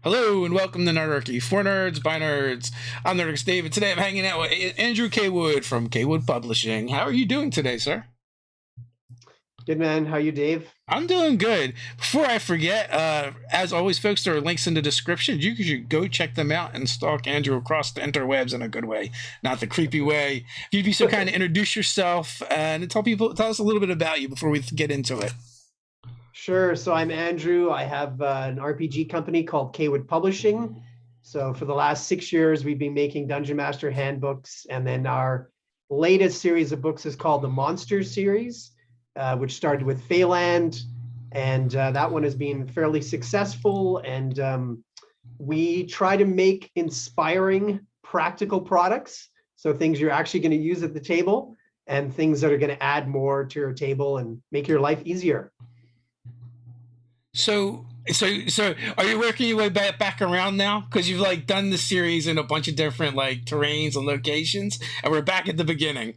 Hello and welcome to Nerdarchy, for nerds, by nerds. I'm Nerdarchy Dave, and today I'm hanging out with Andrew Cawood from Cawood Publishing. How are you doing today, sir? Good, man. How are you, Dave? I'm doing good. Before I forget, as always, folks, there are links in the description. You should go check them out and stalk Andrew across the interwebs in a good way, not the creepy way. If you'd be so kind to introduce yourself and tell us a little bit about you before we get into it. Sure. So I'm Andrew. I have an RPG company called Cawood Publishing. So for the last 6 years, we've been making Dungeon Master handbooks. And then our latest series of books is called the Monsters series, which started with Feyland. And that one has been fairly successful. And we try to make inspiring, practical products. So things you're actually going to use at the table and things that are going to add more to your table and make your life easier. So are you working your way back around now? Because you've done the series in a bunch of different terrains and locations, and we're back at the beginning.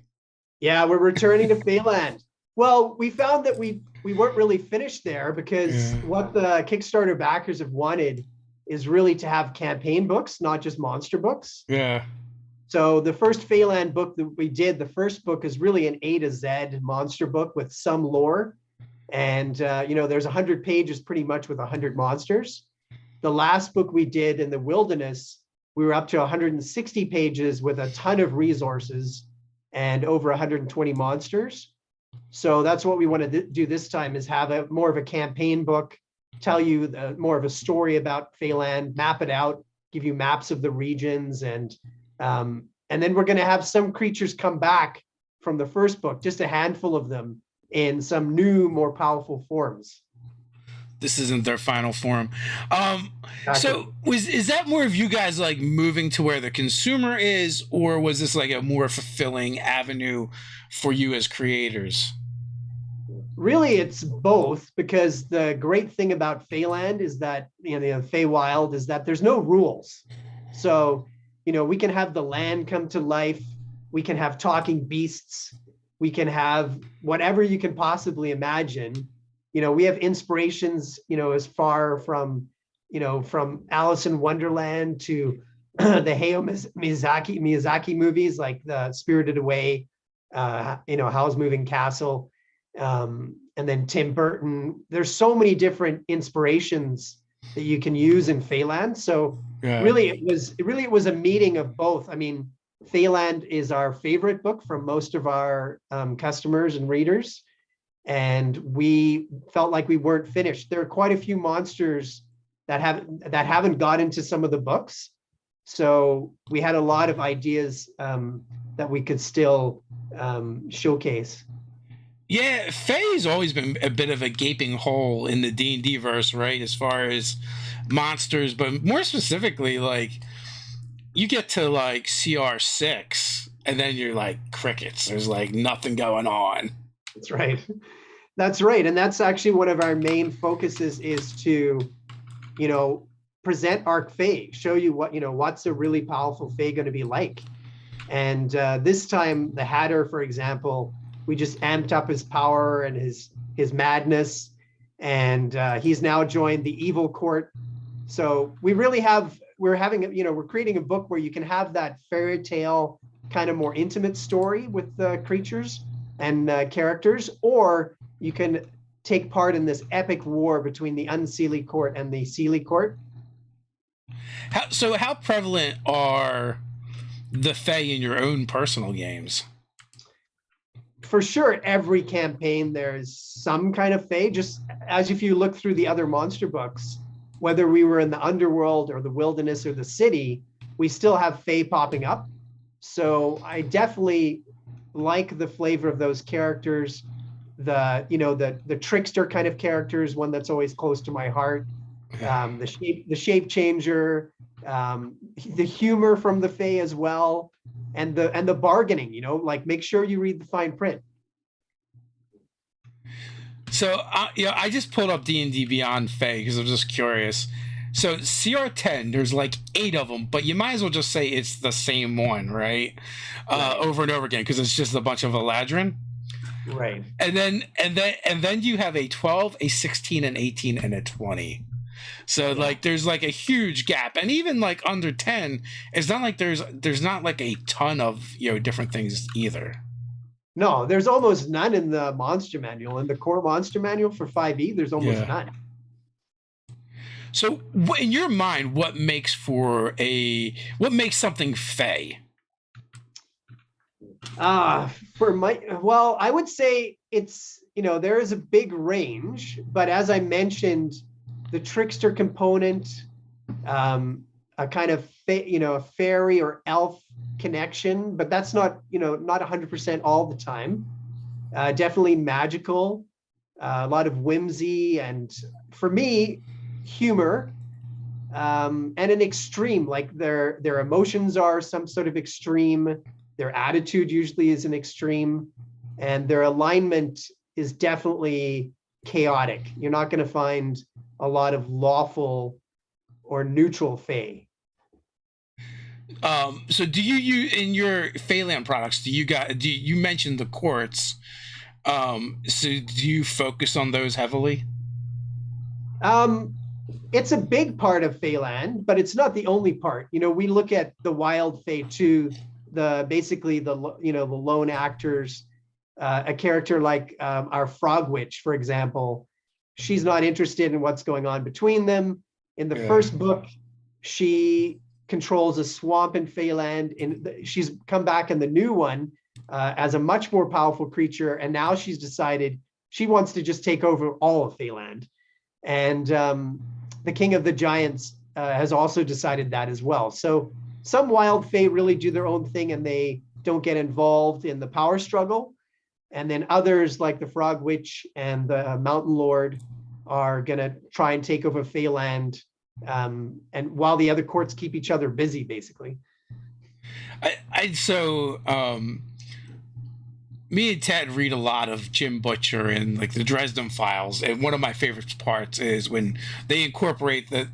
Yeah, we're returning to Feyland. Well, we found that we weren't really finished there because what the Kickstarter backers have wanted is really to have campaign books, not just monster books. Yeah. So the first Phelan book that we did, the first book is really an A to Z monster book with some lore. And, there's 100 pages pretty much with 100 monsters. The last book we did in the wilderness, we were up to 160 pages with a ton of resources and over 120 monsters. So that's what we want to do this time, is have more of a campaign book, tell you more of a story about Feyland, map it out, give you maps of the regions. And then we're going to have some creatures come back from the first book, just a handful of them, in some new, more powerful forms. This isn't their final form. Exactly. So is that more of you guys moving to where the consumer is, or was this a more fulfilling avenue for you as creators? Really, it's both, because the great thing about Feyland is that, Feywild, is that there's no rules. So, we can have the land come to life. We can have talking beasts. We can have whatever you can possibly imagine. We have inspirations, as far from Alice in Wonderland to the Hayao Miyazaki movies, like the Spirited Away, Howl's Moving Castle, and then Tim Burton. There's so many different inspirations that you can use in Feyland. So really, it was a meeting of both. I mean, Feyland is our favorite book from most of our customers and readers, and we felt like we weren't finished. There are quite a few monsters that haven't got into some of the books, so we had a lot of ideas that we could still showcase. Yeah, Faye's always been a bit of a gaping hole in the D&D verse, right? As far as monsters, but more specifically, you get to CR6 and then you're crickets. There's nothing going on. That's right. And that's actually one of our main focuses, is to, present Arc Fae, show you what's a really powerful Fae going to be like. And this time, the Hatter, for example, we just amped up his power and his madness. And he's now joined the evil court. So we're creating a book where you can have that fairy tale kind of more intimate story with the creatures and characters, or you can take part in this epic war between the Unseelie Court and the Seelie Court. How prevalent are the Fae in your own personal games? For sure, every campaign there's some kind of Fae, just as if you look through the other monster books. Whether we were in the underworld or the wilderness or the city, we still have Fae popping up. So I definitely like the flavor of those characters. The trickster kind of characters, one that's always close to my heart. The shape changer, the humor from the Fae as well, and the bargaining. Make sure you read the fine print. So, I just pulled up D&D Beyond Fae because I'm just curious. So, CR10, there's 8 of them, but you might as well just say it's the same one, right? Over and over again, because it's just a bunch of Eladrin. Right. And then you have a 12, a 16, an 18, and a 20. So like there's like a huge gap, and even like under 10, it's not like there's not like a ton of different things either. No, there's almost none in the monster manual. In the core monster manual for 5e, there's almost none. So in your mind, what makes something Fey? Well, I would say it's, there is a big range, but as I mentioned, the trickster component, a kind of a fairy or elf connection, but that's not 100% all the time. Definitely magical, a lot of whimsy, and for me, humor, and an extreme, like their emotions are some sort of extreme, their attitude usually is an extreme, and their alignment is definitely chaotic. You're not going to find a lot of lawful or neutral Fey. So do you in your Phelan products, you mentioned the courts, so do you focus on those heavily? It's a big part of Feyland, but it's not the only part. We look at the Wild Fey too, basically the lone actors, a character like our Frog Witch, for example. She's not interested in what's going on between them. In the first book, she controls a swamp in Feyland, and she's come back in the new one as a much more powerful creature, and now she's decided she wants to just take over all of Feyland. And the King of the Giants has also decided that as well. So some wild Fey really do their own thing and they don't get involved in the power struggle. And then others like the Frog Witch and the Mountain Lord are going to try and take over Feyland, and while the other courts keep each other busy, basically. Me and Ted read a lot of Jim Butcher and like the Dresden Files, and one of my favorite parts is when they incorporate the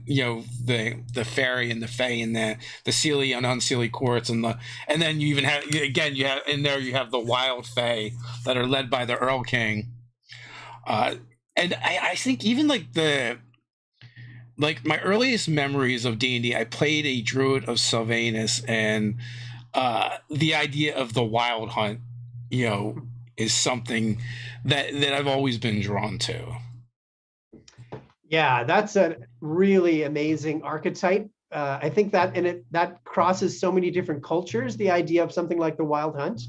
fairy and the Fey and the Seelie and Unseelie courts, and then you even have the Wild Fey that are led by the Earl King, and I think even like my earliest memories of D&D, I played a Druid of Sylvanus, and the idea of the Wild Hunt is something that I've always been drawn to. Yeah, that's a really amazing archetype. I think that crosses so many different cultures, the idea of something like the Wild Hunt.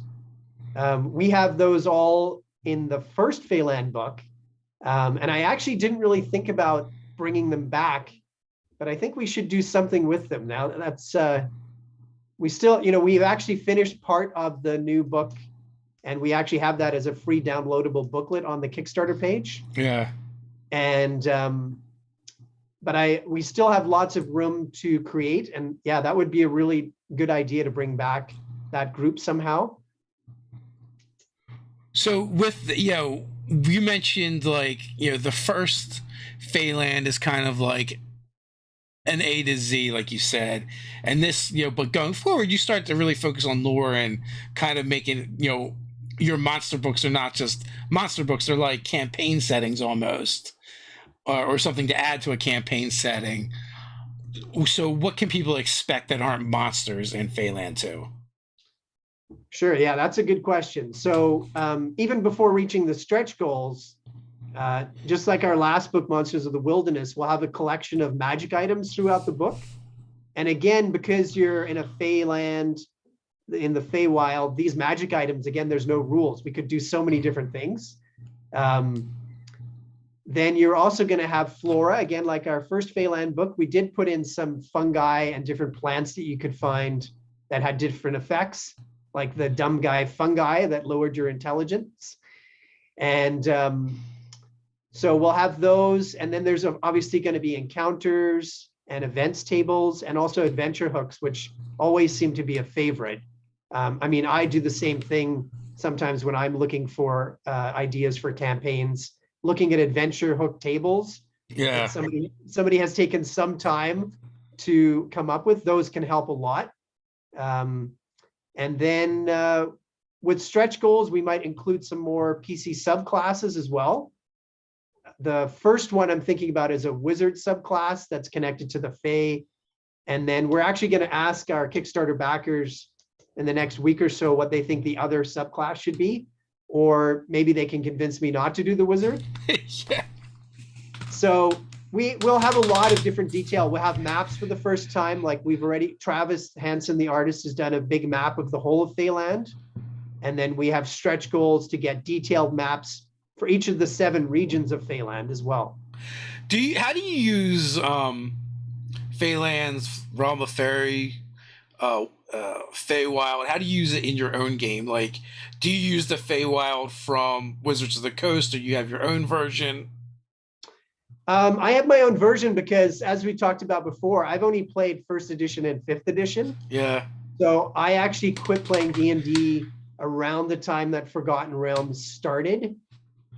We have those all in the first Phelan book. And I actually didn't really think about bringing them back, but I think we should do something with them now. That's we've actually finished part of the new book, and we actually have that as a free downloadable booklet on the Kickstarter page. Yeah. And but we still have lots of room to create, and yeah, that would be a really good idea to bring back that group somehow. So with you mentioned the first Phelan is kind of like an A to Z, like you said, and this but going forward, you start to really focus on lore and kind of making your monster books are not just monster books; they're like campaign settings almost, or something to add to a campaign setting. So, what can people expect that aren't monsters in Phelan 2? Sure, yeah, that's a good question. So, even before reaching the stretch goals, just like our last book, Monsters of the Wilderness, we'll have a collection of magic items throughout the book. And again, because you're in a Feyland, in the Feywild, these magic items, again, there's no rules. We could do so many different things. Then you're also going to have flora. Again, like our first Phelan book, we did put in some fungi and different plants that you could find that had different effects, like the dumb guy fungi that lowered your intelligence. And so we'll have those. And then there's obviously going to be encounters and events tables, and also adventure hooks, which always seem to be a favorite. I mean, I do the same thing sometimes when I'm looking for ideas for campaigns, looking at adventure hook tables. Yeah. Somebody has taken some time to come up with. Those can help a lot. And then with stretch goals, we might include some more PC subclasses as well. the first one I'm thinking about is a wizard subclass that's connected to the Fae. And then we're actually going to ask our Kickstarter backers in the next week or so what they think the other subclass should be, or maybe they can convince me not to do the wizard. Yeah. So we will have a lot of different detail. We'll have maps for the first time. Like we've already, Travis Hansen, the artist, has done a big map of the whole of Feyland. And then we have stretch goals to get detailed maps for each of the 7 regions of Feyland as well. How do you use Phelan's Realm of Fairy, Feywild? How do you use it in your own game? Like, do you use the Feywild from Wizards of the Coast, or you have your own version? I have my own version because, as we talked about before, I've only played 1st edition and 5th edition. Yeah. So I actually quit playing D&D around the time that Forgotten Realms started.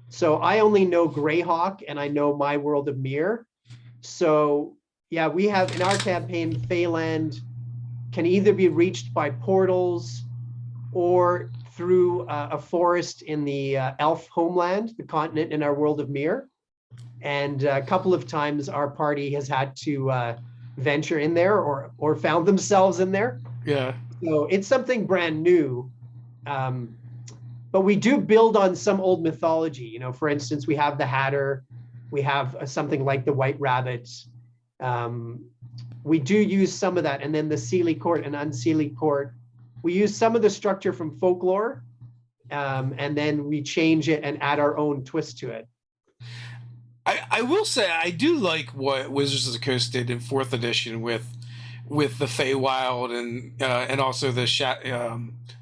So I only know Greyhawk and I know My World of Mir. So yeah, we have in our campaign, Feyland can either be reached by portals or through a forest in the elf homeland, the continent in our World of Mir. And a couple of times our party has had to venture in there or found themselves in there. Yeah. So it's something brand new. But we do build on some old mythology. You know, for instance, we have the Hatter, we have something like the White Rabbit. We do use some of that. And then the Seelie Court and Unseelie Court, we use some of the structure from Folklore, and then we change it and add our own twist to it. I will say I do like what Wizards of the Coast did in 4th edition with the Feywild and also the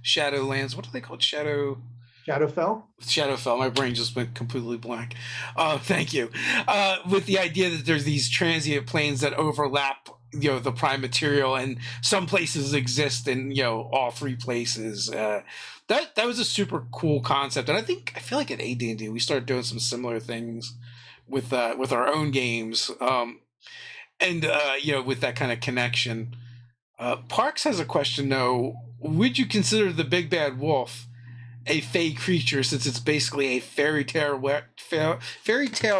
Shadowlands. What are they called? Shadowfell. Shadowfell. My brain just went completely blank. Thank you. With the idea that there's these transient planes that overlap, the prime material, and some places exist in all 3 places. That was a super cool concept, and I feel like at AD&D we started doing some similar things with our own games, and with that kind of connection. Parks has a question though. Would you consider the Big Bad Wolf a fey creature, since it's basically a fairy tale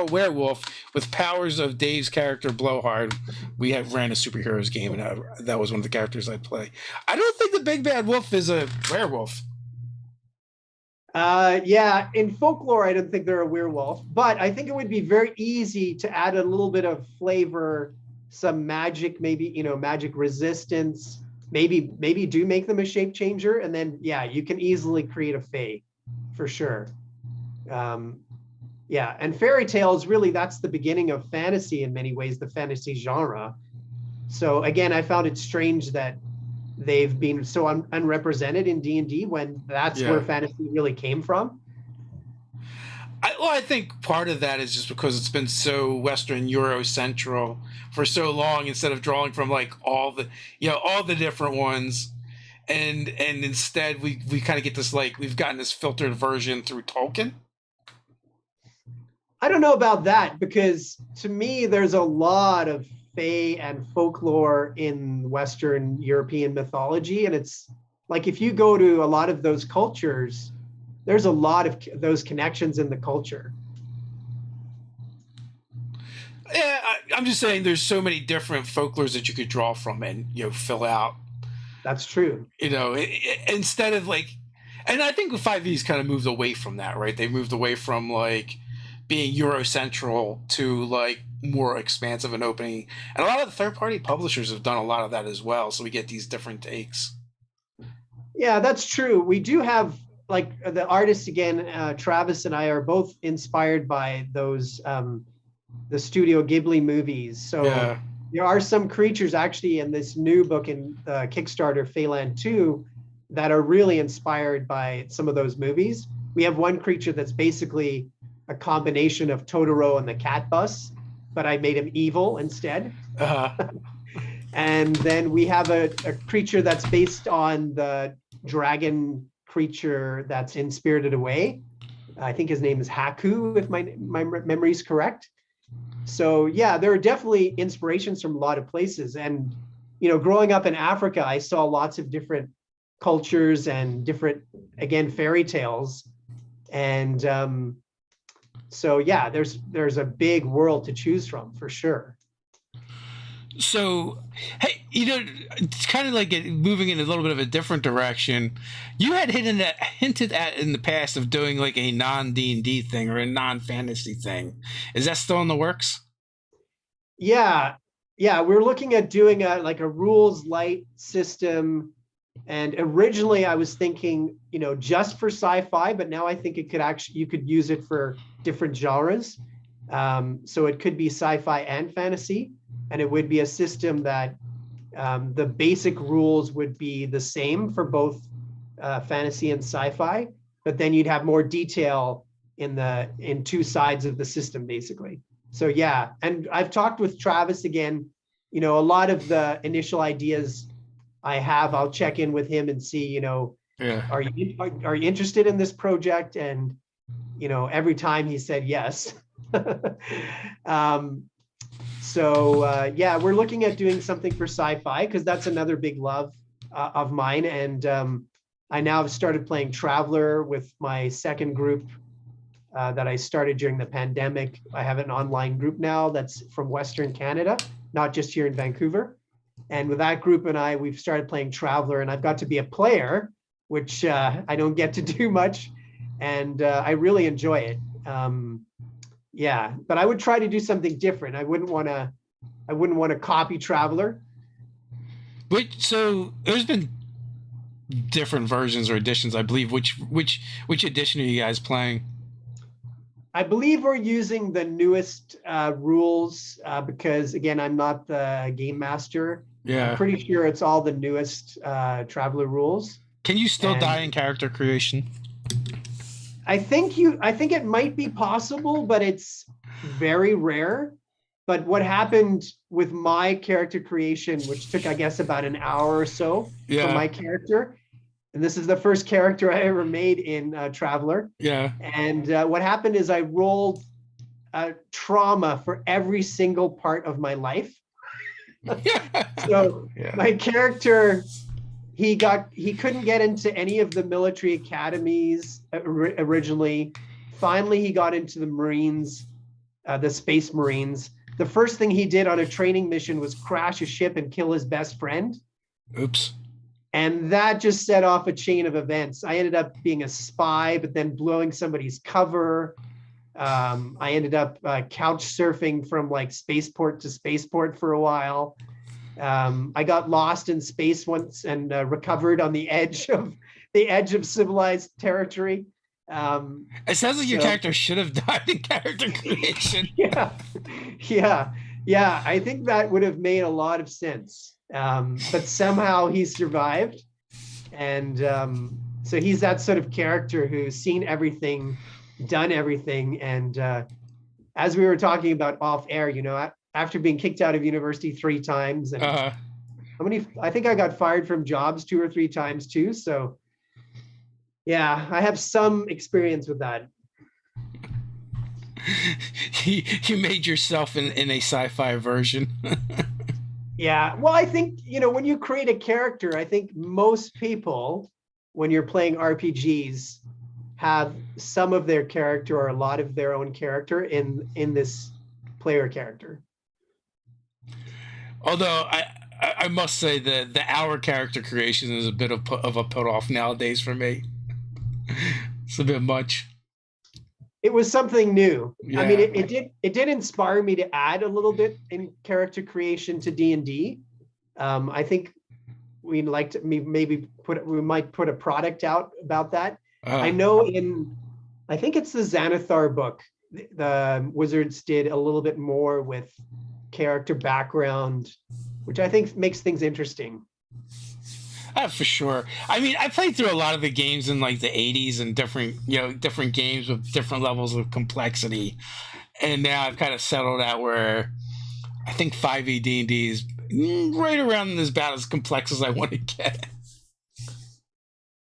werewolf with powers of Dave's character Blowhard? We ran a superheroes game, and that was one of the characters I play. I don't think the Big Bad Wolf is a werewolf. Yeah, in Folklore, I don't think they're a werewolf, but I think it would be very easy to add a little bit of flavor, some magic, maybe, magic resistance. Maybe do make them a shape changer, and then yeah, you can easily create a fae for sure. Yeah, and fairy tales, really, that's the beginning of fantasy in many ways, the fantasy genre. So again, I found it strange that they've been so unrepresented in D&D when that's where fantasy really came from. I think part of that is just because it's been so Western Eurocentral for so long, instead of drawing from like all the different ones, and instead we kind of get this, like, we've gotten this filtered version through Tolkien. I don't know about that, because to me there's a lot of fae and folklore in Western European mythology, and it's like if you go to a lot of those cultures, there's a lot of those connections in the culture. Yeah, I'm just saying there's so many different folklores that you could draw from and fill out. That's true. Instead of like, and I think 5e's kind of moved away from that, right? They moved away from like being Eurocentral to like more expansive and opening, and a lot of the third-party publishers have done a lot of that as well. So we get these different takes. Yeah, that's true. We do have, like, the artists again. Travis and I are both inspired by those the Studio Ghibli movies. So there are some creatures actually in this new book in Kickstarter, Phelan 2, that are really inspired by some of those movies. We have one creature that's basically a combination of Totoro and the Cat Bus, but I made him evil instead. And then we have a creature that's based on the dragon creature that's in Spirited Away. I think his name is Haku, if my memory is correct. So yeah, there are definitely inspirations from a lot of places. And, growing up in Africa, I saw lots of different cultures and different, again, fairy tales. And So yeah, there's a big world to choose from for sure. So, hey, it's kind of like moving in a little bit of a different direction. You had hinted at in the past of doing like a non D&D thing or a non fantasy thing. Is that still in the works? Yeah, yeah, we're looking at doing a rules light system. And originally I was thinking, just for sci-fi, but now I think you could use it for different genres. So it could be sci-fi and fantasy, and it would be a system that the basic rules would be the same for both fantasy and sci-fi, but then you'd have more detail in two sides of the system, basically. So yeah, and I've talked with Travis again. A lot of the initial ideas I'll check in with him and see, Yeah. are you interested in this project? And every time he said yes. Yeah, we're looking at doing something for sci-fi because that's another big love of mine. And I now have started playing Traveler with my second group that I started during the pandemic. I have an online group now that's from Western Canada, not just here in Vancouver. And with that group and we've started playing Traveler, and I've got to be a player, which I don't get to do much. And I really enjoy it. Yeah, but I would try to do something different. I wouldn't want to copy Traveler. Wait, so there's been different versions or editions, I believe. Which edition are you guys playing? I believe we're using the newest rules because, again, I'm not the game master. Yeah. I'm pretty sure it's all the newest Traveler rules. Can you still die in character creation? I think it might be possible, but it's very rare. But what happened with my character creation, which took, I guess, about an hour or so for my character, and this is the first character I ever made in Traveler. Yeah. And what happened is I rolled trauma for every single part of my life. So my character, he couldn't get into any of the military academies originally. Finally, he got into the Marines, the Space Marines. The first thing he did on a training mission was crash a ship and kill his best friend. Oops. And that just set off a chain of events. I ended up being a spy, but then blowing somebody's cover. I ended up couch surfing from like spaceport to spaceport for a while. I got lost in space once and recovered on the edge of civilized territory. It sounds like your character should have died in character creation. Yeah. I think that would have made a lot of sense. But somehow he survived. And so he's that sort of character who's seen everything, done everything. And as we were talking about off air, after being kicked out of university 3 times, and I think I got fired from jobs 2 or 3 times too. So yeah, I have some experience with that. You made yourself in a sci-fi version. Yeah, well, I think, when you create a character, I think most people, when you're playing RPGs, have some of their character or a lot of their own character in this player character. Although I must say that the hour character creation is a bit of a put off nowadays for me. It's a bit much. It was something new. Yeah. I mean, it did inspire me to add a little bit in character creation to D&D. I think we might put a product out about that. I know I think it's the Xanathar book, the Wizards did a little bit more with character background, which I think makes things interesting. For sure. I mean, I played through a lot of the games in like the 80s and different games with different levels of complexity. And now I've kind of settled out where I think 5e D&D is right around about as complex as I want to get.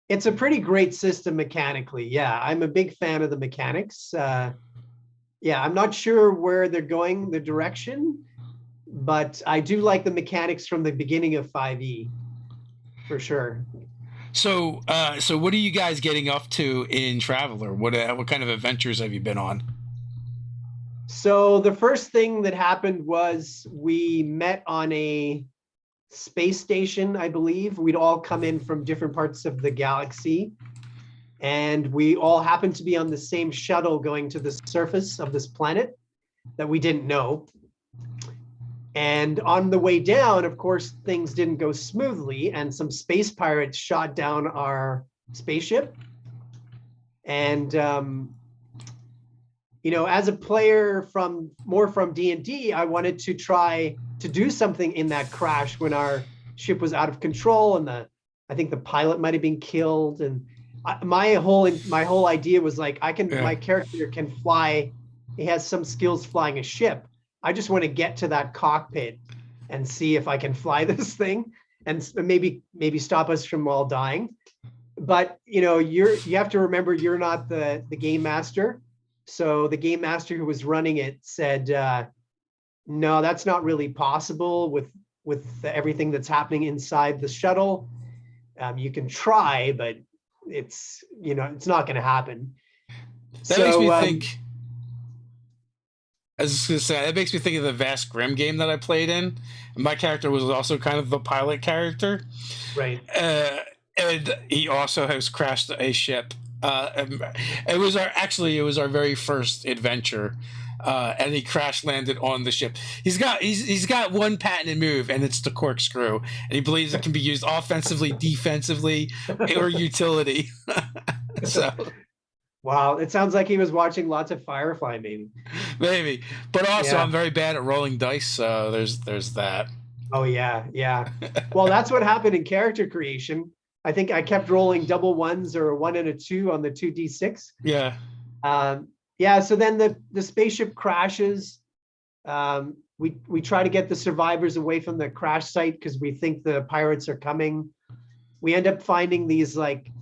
It's a pretty great system mechanically. Yeah, I'm a big fan of the mechanics. I'm not sure where they're going, the direction, but I do like the mechanics from the beginning of 5e. For sure. So what are you guys getting up to in Traveler? What kind of adventures have you been on? So the first thing that happened was we met on a space station, I believe. We'd all come in from different parts of the galaxy, and we all happened to be on the same shuttle going to the surface of this planet that we didn't know. And on the way down, of course, things didn't go smoothly, and some space pirates shot down our spaceship. And you know, as a player from D&D, I wanted to try to do something in that crash when our ship was out of control, and I think the pilot might have been killed. And my whole idea was like, my character can fly. He has some skills flying a ship. I just want to get to that cockpit and see if I can fly this thing, and maybe stop us from all dying. But you know, you have to remember, you're not the game master. So the game master who was running it said, no, that's not really possible with everything that's happening inside the shuttle. You can try, but it's not going to happen. That makes me think. I was just gonna say, that makes me think of the Vast Grim game that I played in. My character was also kind of the pilot character, right? And he also has crashed a ship. It was our very first adventure, and he crash landed on the ship. He's got one patented move, and it's the corkscrew, and he believes it can be used offensively, defensively, or utility. So. Wow, it sounds like he was watching lots of Firefly, maybe. But also, I'm very bad at rolling dice, so there's that. Oh yeah. Well, that's what happened in character creation. I think I kept rolling double ones or a 1 and a 2 on the 2d6. Yeah. So then the spaceship crashes. We try to get the survivors away from the crash site because we think the pirates are coming. We end up finding these like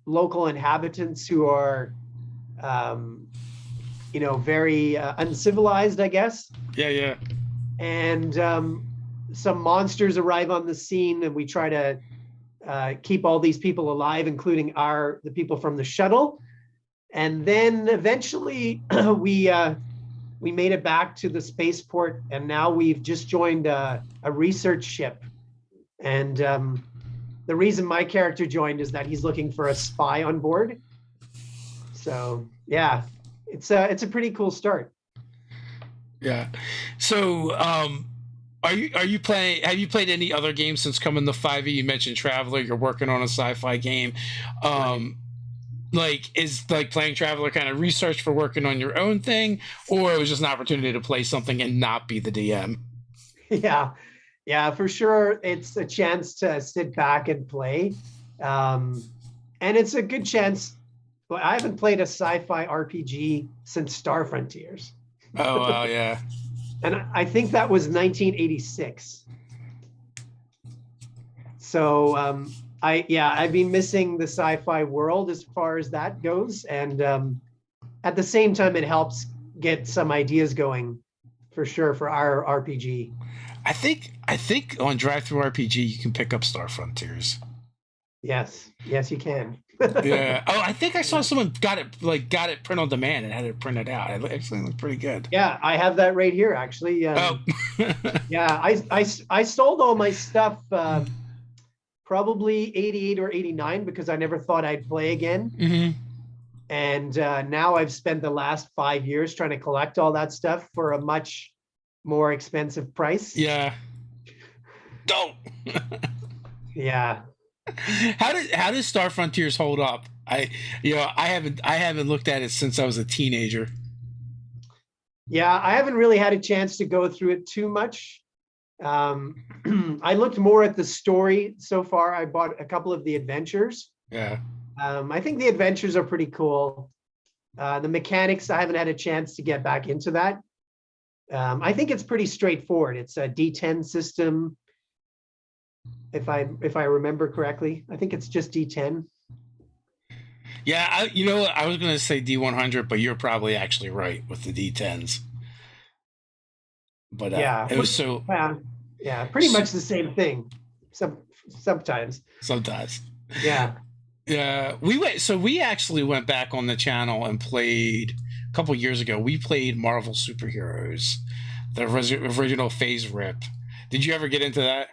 local inhabitants who are very uncivilized, I guess. Yeah. And some monsters arrive on the scene, and we try to keep all these people alive, including the people from the shuttle. And then eventually we made it back to the spaceport, and now we've just joined a research ship. And the reason my character joined is that he's looking for a spy on board. So yeah, it's a pretty cool start. Yeah. So have you played any other games since coming to 5e? You mentioned Traveler, you're working on a sci-fi game. Like, is like playing Traveler kind of research for working on your own thing, or it was just an opportunity to play something and not be the DM? Yeah, for sure. It's a chance to sit back and play. And it's a good chance. But I haven't played a sci-fi RPG since Star Frontiers. Oh, wow, yeah. And I think that was 1986. So I've been missing the sci-fi world as far as that goes. And at the same time, it helps get some ideas going for sure for our RPG. I think on Drive-Thru RPG you can pick up Star Frontiers. Yes, you can. Yeah. Oh, I think I saw someone got it print on demand and had it printed out. It actually looked pretty good. Yeah, I have that right here actually. Yeah, I sold all my stuff probably 88 or 89 because I never thought I'd play again. Mm-hmm. And now I've spent the last 5 years trying to collect all that stuff for a much more expensive price. Yeah. Don't. Yeah. How does Star Frontiers hold up? I haven't looked at it since I was a teenager. Yeah, I haven't really had a chance to go through it too much. I looked more at the story so far. I bought a couple of the adventures. Yeah. I think the adventures are pretty cool. The mechanics, I haven't had a chance to get back into that. I think it's pretty straightforward. It's a D10 system. If I remember correctly, I think it's just D10. Yeah, I was going to say D100, but you're probably actually right with the D10s. But yeah, it was so. Yeah, pretty much the same thing. Sometimes. Yeah. Yeah, we actually went back on the channel and played a couple years ago, we played Marvel Superheroes, the original Phase Rip. Did you ever get into that?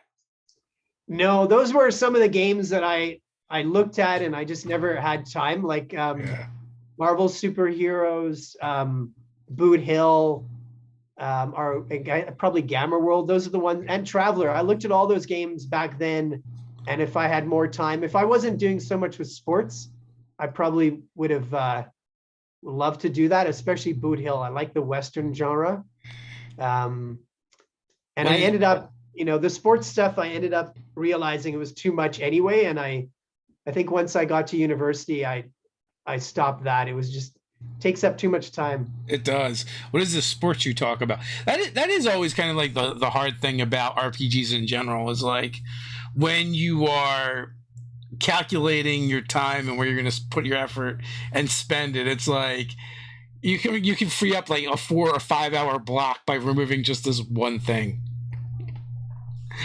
No, those were some of the games that I looked at and I just never had time. Like Yeah. Marvel Superheroes, Boot Hill, or probably Gamma World. Those are the ones, and Traveler. I looked at all those games back then, and if I had more time, if I wasn't doing so much with sports, I probably would have loved to do that, especially Boot Hill. I like the Western genre. And I ended up, the sports stuff, I ended up realizing it was too much anyway. And I think once I got to university, I stopped that. It was just takes up too much time. It does. What is the sports you talk about? That is always kind of like the hard thing about RPGs in general, is like when you are calculating your time and where you're going to put your effort and spend it. It's like you can free up like a 4 or 5 hour block by removing just this one thing.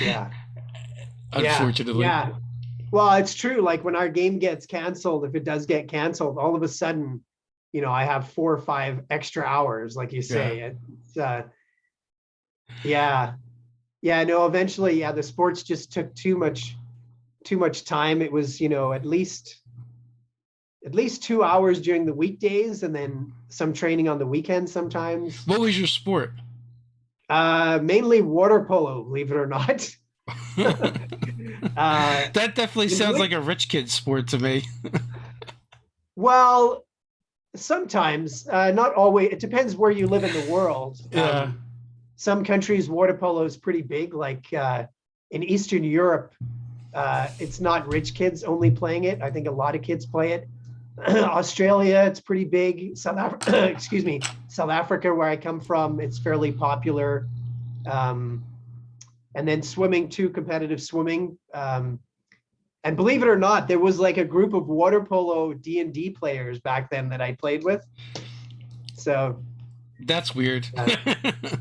Yeah. Unfortunately. Yeah. Well, it's true. Like when our game gets canceled, if it does get canceled, all of a sudden, I have 4 or 5 extra hours, like you say. Yeah. No, eventually, the sports just took too much time. It was, at least 2 hours during the weekdays and then some training on the weekends sometimes. What was your sport? Mainly water polo, believe it or not. That definitely sounds like a rich kid sport to me. Well, sometimes, not always. It depends where you live in the world. Yeah. Some countries, water polo is pretty big. Like in Eastern Europe, it's not rich kids only playing it. I think a lot of kids play it. Australia, it's pretty big. South Africa, where I come from, it's fairly popular. And then swimming too, competitive swimming. And believe it or not, there was like a group of water polo D&D players back then that I played with. So that's weird.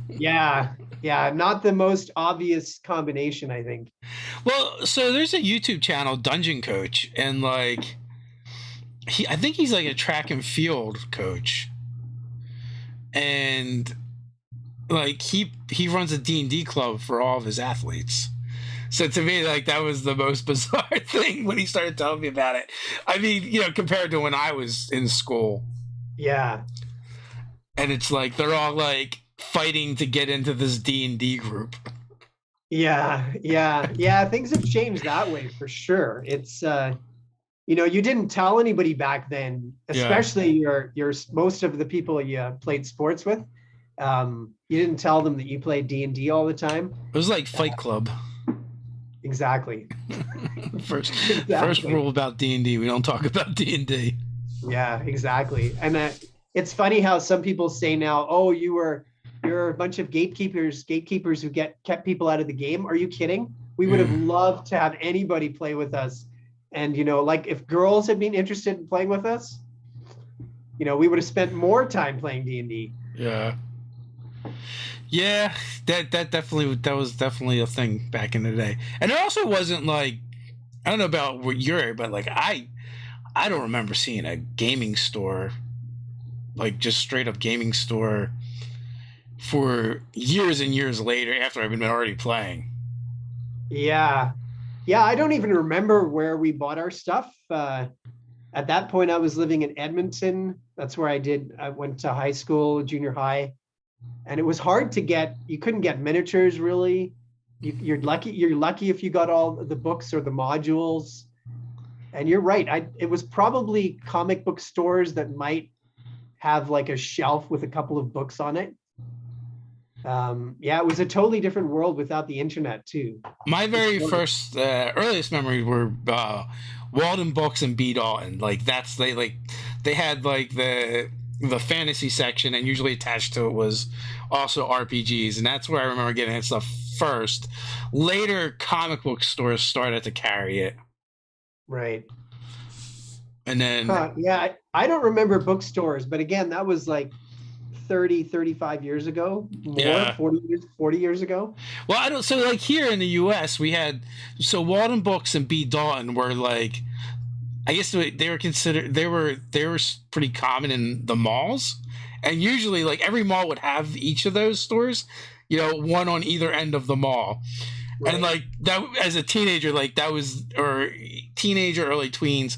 Yeah, not the most obvious combination, I think. Well, so there's a YouTube channel, Dungeon Coach, and like I think he's like a track and field coach. And like he runs a D&D club for all of his athletes. So to me, like, that was the most bizarre thing when he started telling me about it. I mean, compared to when I was in school. Yeah. And it's like they're all like fighting to get into this D&D group. Yeah. Things have changed that way for sure. It's you didn't tell anybody back then, especially your most of the people you played sports with. You didn't tell them that you played D&D all the time. It was like Fight Club. Exactly. First rule about D&D: we don't talk about D&D. Yeah, exactly. And it's funny how some people say now, "Oh, you're a bunch of gatekeepers who kept people out of the game." Are you kidding? We would have loved to have anybody play with us. And like if girls had been interested in playing with us, we would have spent more time playing D&D. Yeah, that was definitely a thing back in the day. And it also wasn't like, I don't know about what your area, but like I don't remember seeing a gaming store, like just straight up gaming store, for years and years later after I've been already playing. Yeah, I don't even remember where we bought our stuff. At that point, I was living in Edmonton. That's where I went to high school, junior high. And it was hard to get. You couldn't get miniatures really. You're lucky if you got all the books or the modules. And you're right. It was probably comic book stores that might have like a shelf with a couple of books on it. It was a totally different world without the internet too. My very first earliest memories were Walden Books and B. Dalton. Like they had like the fantasy section, and usually attached to it was also RPGs, and that's where I remember getting that stuff first. Later, comic book stores started to carry it. Right. And then I don't remember bookstores, but again, that was like 35 years ago, 40 years ago. Well, so like here in the US we had, so Walden Books and B. Dalton were like, I guess they were considered, they were pretty common in the malls, And usually, like, every mall would have each of those stores, you know, one on either end of the mall. Right. And like that, as a teenager, like that was, or teenager, early tweens,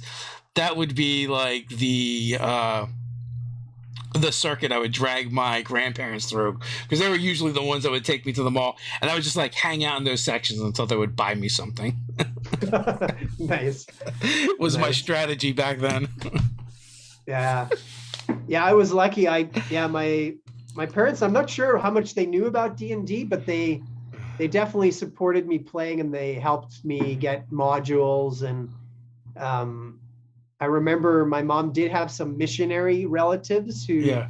that would be like the circuit I would drag my grandparents through, because they were usually the ones that would take me to the mall, and I would just like hang out in those sections until they would buy me something. Nice. Was nice. My strategy back then. Yeah, I was lucky. My parents, I'm not sure how much they knew about D&D, but they definitely supported me playing, and they helped me get modules. And I remember my mom did have some missionary relatives who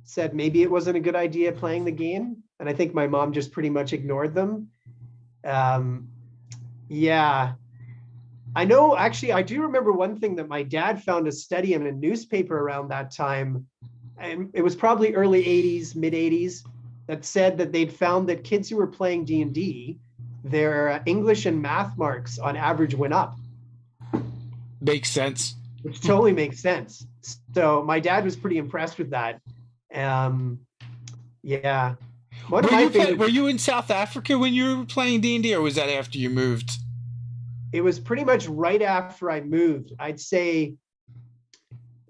said maybe it wasn't a good idea playing the game. And I think my mom just pretty much ignored them. I know, actually, I do remember one thing, that my dad found a study in a newspaper around that time, and it was probably early 80s, mid 80s, that said that they'd found that kids who were playing D&D, their English and math marks on average went up. Makes sense. Which totally makes sense. So my dad was pretty impressed with that. Were you in South Africa when you were playing D&D, or was that after you moved? It was pretty much right after I moved. I'd say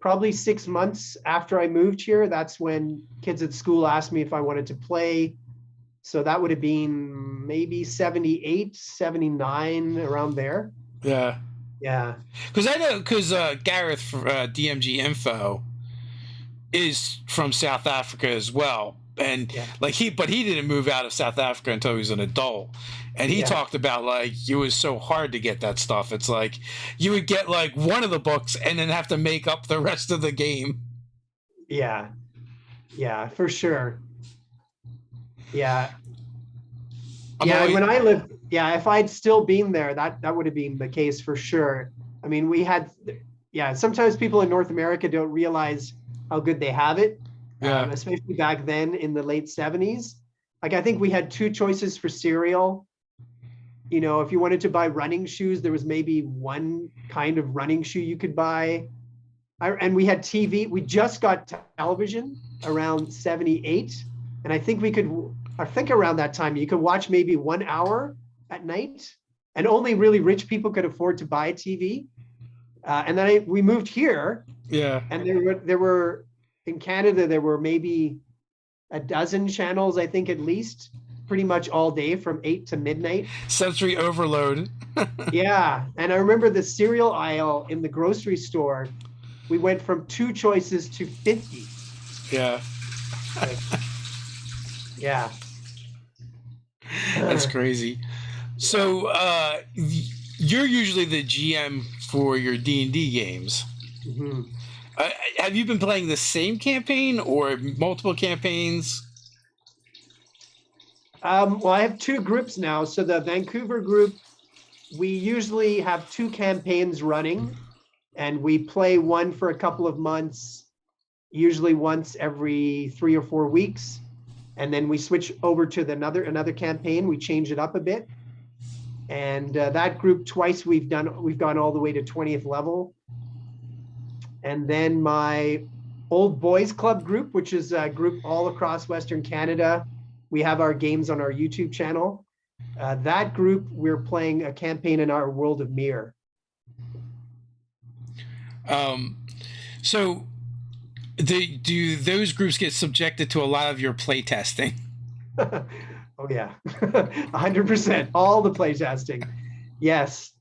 probably 6 months after I moved here. That's when kids at school asked me if I wanted to play. So that would have been maybe 78, 79, around there. Yeah. Yeah. Because I know, Gareth from DMG Info is from South Africa as well. And he didn't move out of South Africa until he was an adult. And he talked about, like, it was so hard to get that stuff. It's like you would get like one of the books and then have to make up the rest of the game. Yeah, for sure. Yeah. When I lived, if I'd still been there, that would have been the case for sure. I mean, we had, sometimes people in North America don't realize how good they have it. Especially back then in the late 70s. Like, I think we had two choices for cereal. You know, if you wanted to buy running shoes, there was maybe one kind of running shoe you could buy. And we had TV. We just got television around 78. And I think around that time, you could watch maybe 1 hour at night. And only really rich people could afford to buy a TV. And then we moved here. Yeah. And there were in Canada, there were maybe a dozen channels, I think, at least, pretty much all day from 8 to midnight. Sensory overload. Yeah. And I remember the cereal aisle in the grocery store, we went from 2 choices to 50. Yeah. Yeah. That's crazy. So you're usually the GM for your D&D games. Mm-hmm. Have you been playing the same campaign or multiple campaigns? Well, I have 2 groups now. So the Vancouver group, we usually have 2 campaigns running, and we play one for a couple of months, usually once every 3 or 4 weeks. And then we switch over to another campaign. We change it up a bit. And that group, twice we've gone all the way to 20th level. And then my Old Boys Club group, which is a group all across Western Canada. We have our games on our YouTube channel. That group, we're playing a campaign in our World of Mir. So do those groups get subjected to a lot of your playtesting? Oh, yeah. 100%. All the playtesting. Yes.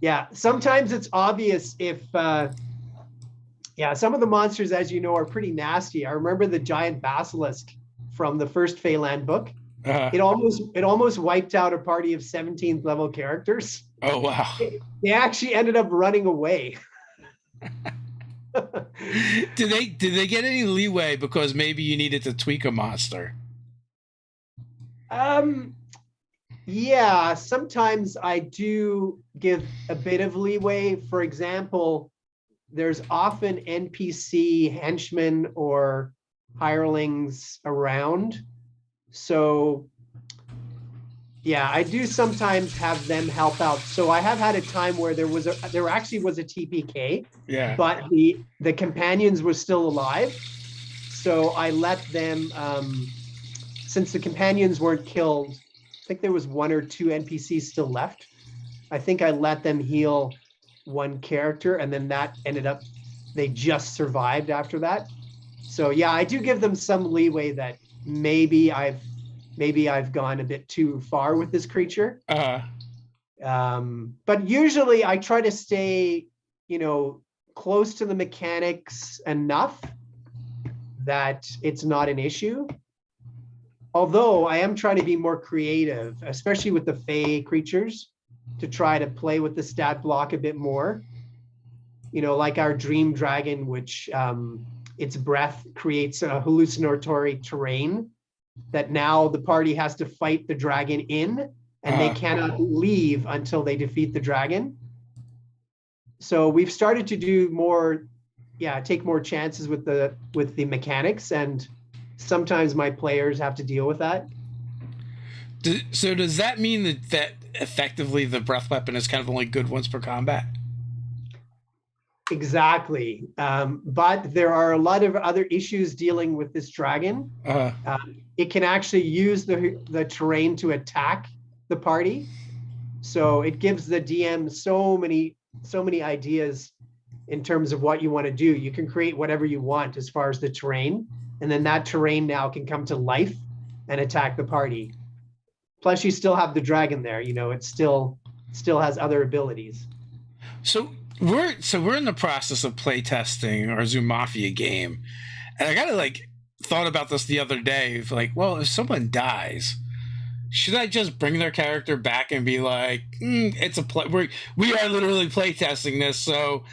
Yeah, sometimes it's obvious if, some of the monsters, as you know, are pretty nasty. I remember the giant basilisk from the first Feyland book. Uh-huh. It almost wiped out a party of 17th level characters. Oh, wow. They actually ended up running away. Did they get any leeway because maybe you needed to tweak a monster? Yeah, sometimes I do give a bit of leeway. For example, there's often NPC henchmen or hirelings around. So yeah, I do sometimes have them help out. So I have had a time where there actually was a TPK, but the companions were still alive. So I let them, since the companions weren't killed, I think there was 1 or 2 NPCs still left. I think I let them heal 1 character, and then that ended up, they just survived after that. So yeah, I do give them some leeway that maybe I've gone a bit too far with this creature. But usually I try to stay, close to the mechanics enough that it's not an issue. Although I am trying to be more creative, especially with the Fey creatures, to try to play with the stat block a bit more. Like our dream dragon, which its breath creates a hallucinatory terrain that now the party has to fight the dragon in, and they cannot leave until they defeat the dragon. So we've started to do more, take more chances with the mechanics, and sometimes my players have to deal with that. So does that mean that effectively the breath weapon is kind of only good once per combat? Exactly. But there are a lot of other issues dealing with this dragon. It can actually use the terrain to attack the party. So it gives the DM so many ideas in terms of what you want to do. You can create whatever you want as far as the terrain, and then that terrain now can come to life and attack the party. Plus you still have the dragon there, it still has other abilities. So we're in the process of playtesting our Zoom Mafia game, and I gotta thought about this the other day. Well, if someone dies, should I just bring their character back and be like, it's a play? We are literally playtesting this, so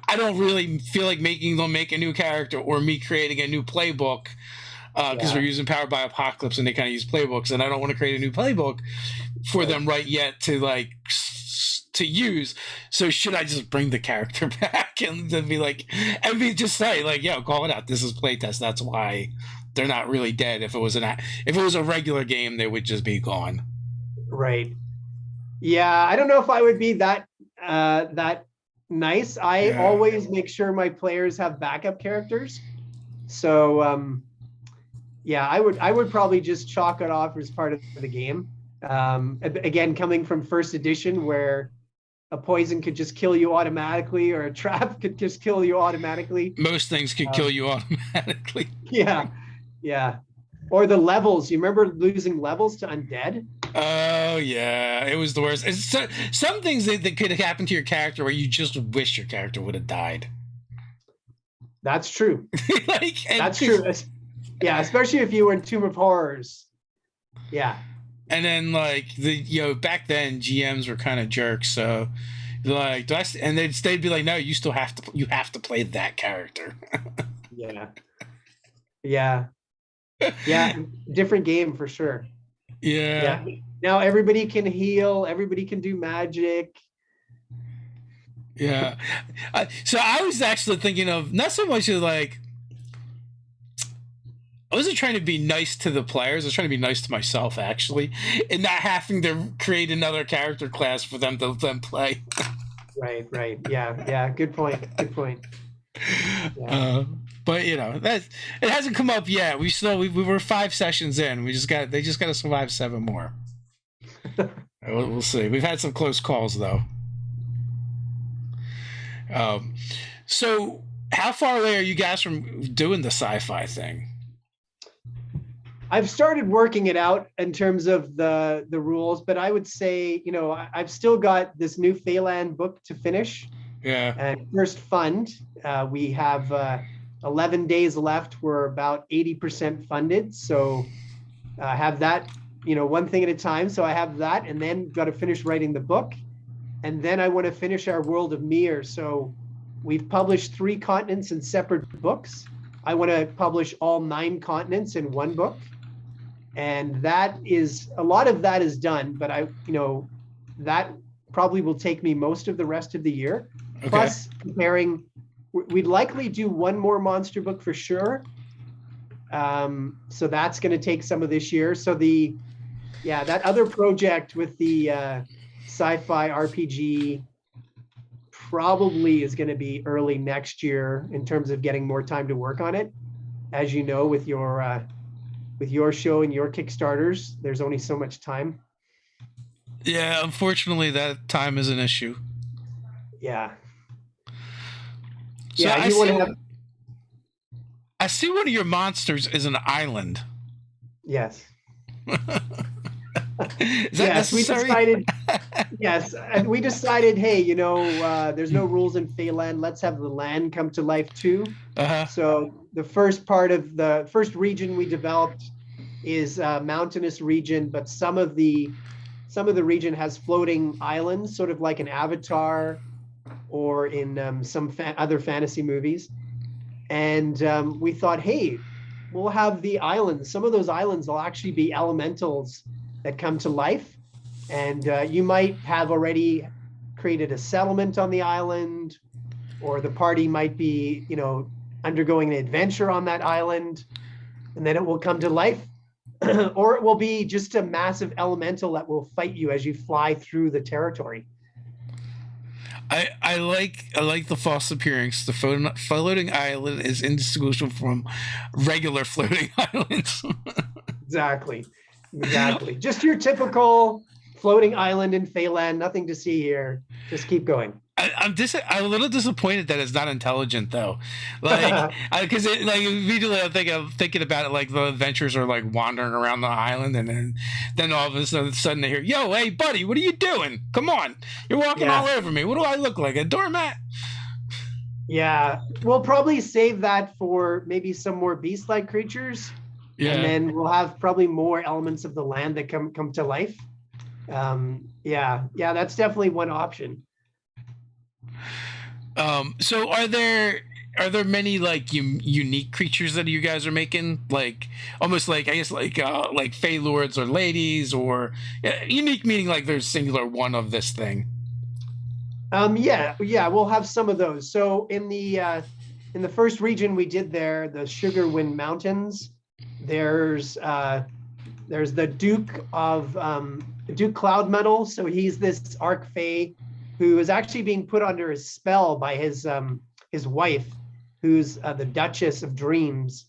I don't really feel like making them make a new character or me creating a new playbook, because we're using Powered by Apocalypse and they kind of use playbooks, and I don't want to create a new playbook for them right yet to use. So should I just bring the character back and then just say yo, call it out, this is playtest, that's why they're not really dead. If it was a regular game, they would just be gone. Right. Yeah, I don't know if I would be that nice. I always make sure my players have backup characters. So I would probably just chalk it off as part of the game. Again, coming from first edition, where a poison could just kill you automatically, or a trap could just kill you automatically. Most things could kill you automatically. Yeah. Or the levels. You remember losing levels to undead? Oh yeah, it was the worst. Some things that could happen to your character where you just wish your character would have died. That's true. That's true. Yeah, especially if you were in Tomb of Horrors. Yeah. And then back then GMs were kind of jerks, so and they'd be like, no, you have to play that character. Yeah. Different game for sure. Yeah. Now everybody can heal, everybody can do magic. Yeah. So I was actually thinking of not so much as I wasn't trying to be nice to the players. I was trying to be nice to myself, actually, and not having to create another character class for them to then play. Right. Yeah. Good point. Yeah. But it hasn't come up yet. We were 5 sessions in. They just got to survive 7 more. We'll see. We've had some close calls though. So how far away are you guys from doing the sci-fi thing? I've started working it out in terms of the rules, but I would say, I've still got this new Phelan book to finish. Yeah. And first fund, we have 11 days left. We're about 80% funded. So I have that, one thing at a time. So I have that, and then got to finish writing the book. And then I want to finish our World of Mir. So we've published 3 continents in separate books. I want to publish all 9 continents in one book. And that is, a lot of that is done, but that probably will take me most of the rest of the year. Okay. Plus comparing, we'd likely do 1 more monster book for sure. So that's going to take some of this year. So that other project with the sci-fi RPG probably is going to be early next year in terms of getting more time to work on it. as you know, with your show and your Kickstarters, there's only so much time. Yeah, unfortunately, that time is an issue. Yeah. So yeah, you want to have. I see one of your monsters is an island. Yes. Is that yes, necessary? we decided, hey, there's no rules in Feyland. Let's have the land come to life too. Uh-huh. So the first region we developed is a mountainous region, but some of the region has floating islands, sort of like an Avatar or in some other fantasy movies. And we thought, hey, we'll have the islands. Some of those islands will actually be elementals that come to life. And you might have already created a settlement on the island, or the party might be, undergoing an adventure on that island, and then it will come to life. Or it will be just a massive elemental that will fight you as you fly through the territory. I like the false appearance. The floating island is indistinguishable from regular floating islands. Exactly. Just your typical floating island in Phelan. Nothing to see here. Just keep going. I'm a little disappointed that it's not intelligent though, like because immediately I'm thinking about it like the adventurers are like wandering around the island, and then all of a sudden they hear, "Yo, hey buddy, what are you doing? Come on, you're walking all over me. What do I look like, a doormat?" Yeah, we'll probably save that for maybe some more beast-like creatures, and then we'll have probably more elements of the land that come to life. Yeah, that's definitely one option. So are there many like unique creatures that you guys are making, like almost like I guess like Fey Lords or ladies, or unique meaning like there's singular one of this thing? Yeah, we'll have some of those. So in the first region we did there, the Sugarwind Mountains, there's the Duke Cloud Metal. So he's this Arc Fey who is actually being put under a spell by his wife, who's the Duchess of Dreams,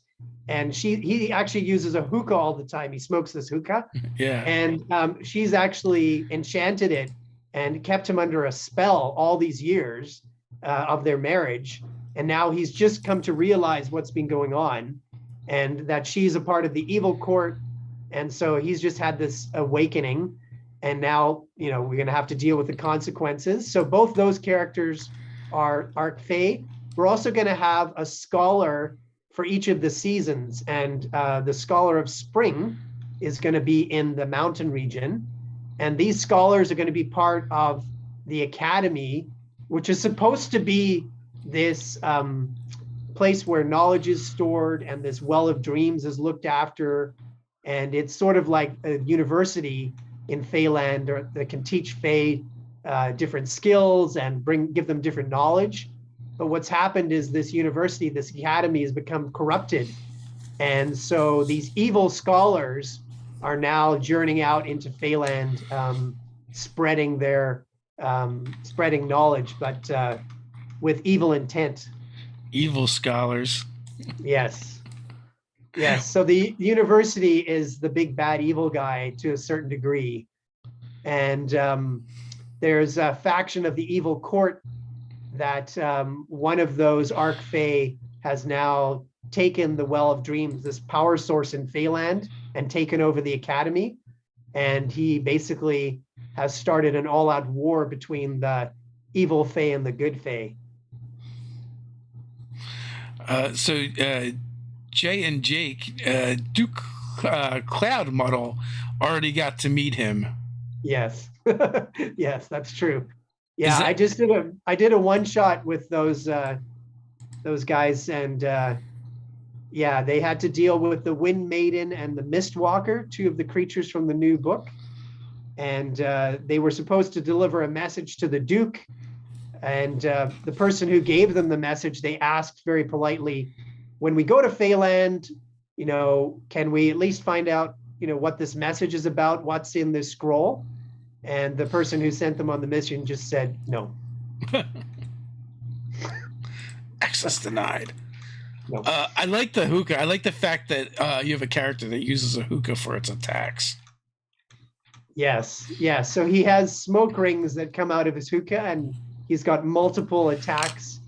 and he actually uses a hookah all the time. He smokes this hookah, and she's actually enchanted it and kept him under a spell all these years of their marriage. And now he's just come to realize what's been going on, and that she's a part of the evil court. And so he's just had this awakening. And now, we're going to have to deal with the consequences. So both those characters are Arc Fey. We're also going to have a scholar for each of the seasons. And the Scholar of Spring is going to be in the mountain region. And these scholars are going to be part of the academy, which is supposed to be this place where knowledge is stored and this well of dreams is looked after. And it's sort of like a university in Feyland, or that can teach Fey different skills and give them different knowledge. But what's happened is this university, this academy, has become corrupted. And so these evil scholars are now journeying out into Feyland, spreading knowledge, but with evil intent. Evil scholars. Yes. So the university is the big bad evil guy to a certain degree. And there's a faction of the evil court that one of those Arc Fey has now taken the Well of Dreams, this power source in Feyland, and taken over the academy. And he basically has started an all-out war between the evil Fey and the good Fey. So Jay and Jake, Duke Cloud Model, already got to meet him. Yes, yes, that's true. Yeah, I did a one shot with those guys, and they had to deal with the Wind Maiden and the Mistwalker, two of the creatures from the new book, and they were supposed to deliver a message to the Duke, and the person who gave them the message, they asked very politely, when we go to Feyland, can we at least find out, what this message is about, what's in this scroll? And the person who sent them on the mission just said no. Access denied. No. I like the hookah. I like the fact that you have a character that uses a hookah for its attacks. Yes, yes. So he has smoke rings that come out of his hookah, and he's got multiple attacks.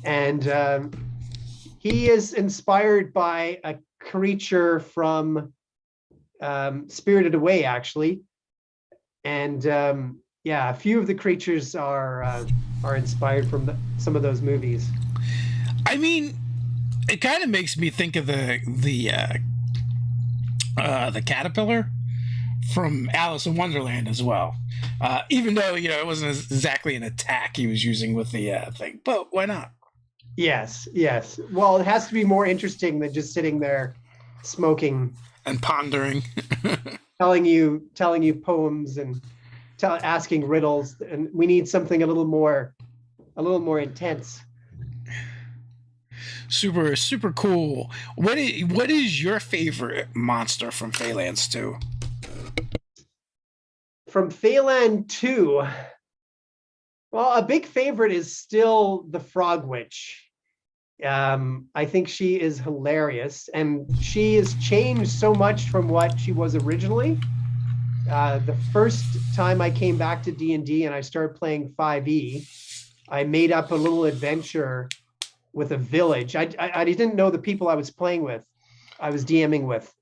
And he is inspired by a creature from Spirited Away, actually. And yeah, a few of the creatures are inspired from some of those movies. I mean, it kind of makes me think of the caterpillar from Alice in Wonderland as well. Even though it wasn't exactly an attack he was using with the thing, but why not? Yes, yes. Well, it has to be more interesting than just sitting there smoking and pondering, telling you poems and asking riddles. And we need something a little more intense. Super, super cool. What is your favorite monster from Phelan 2? From Phelan 2, well, a big favorite is still the Frog Witch. I think she is hilarious, and she has changed so much from what she was originally. The first time I came back to D&D and I started playing 5e, I made up a little adventure with a village. I didn't know the people I was playing with, I was DMing with.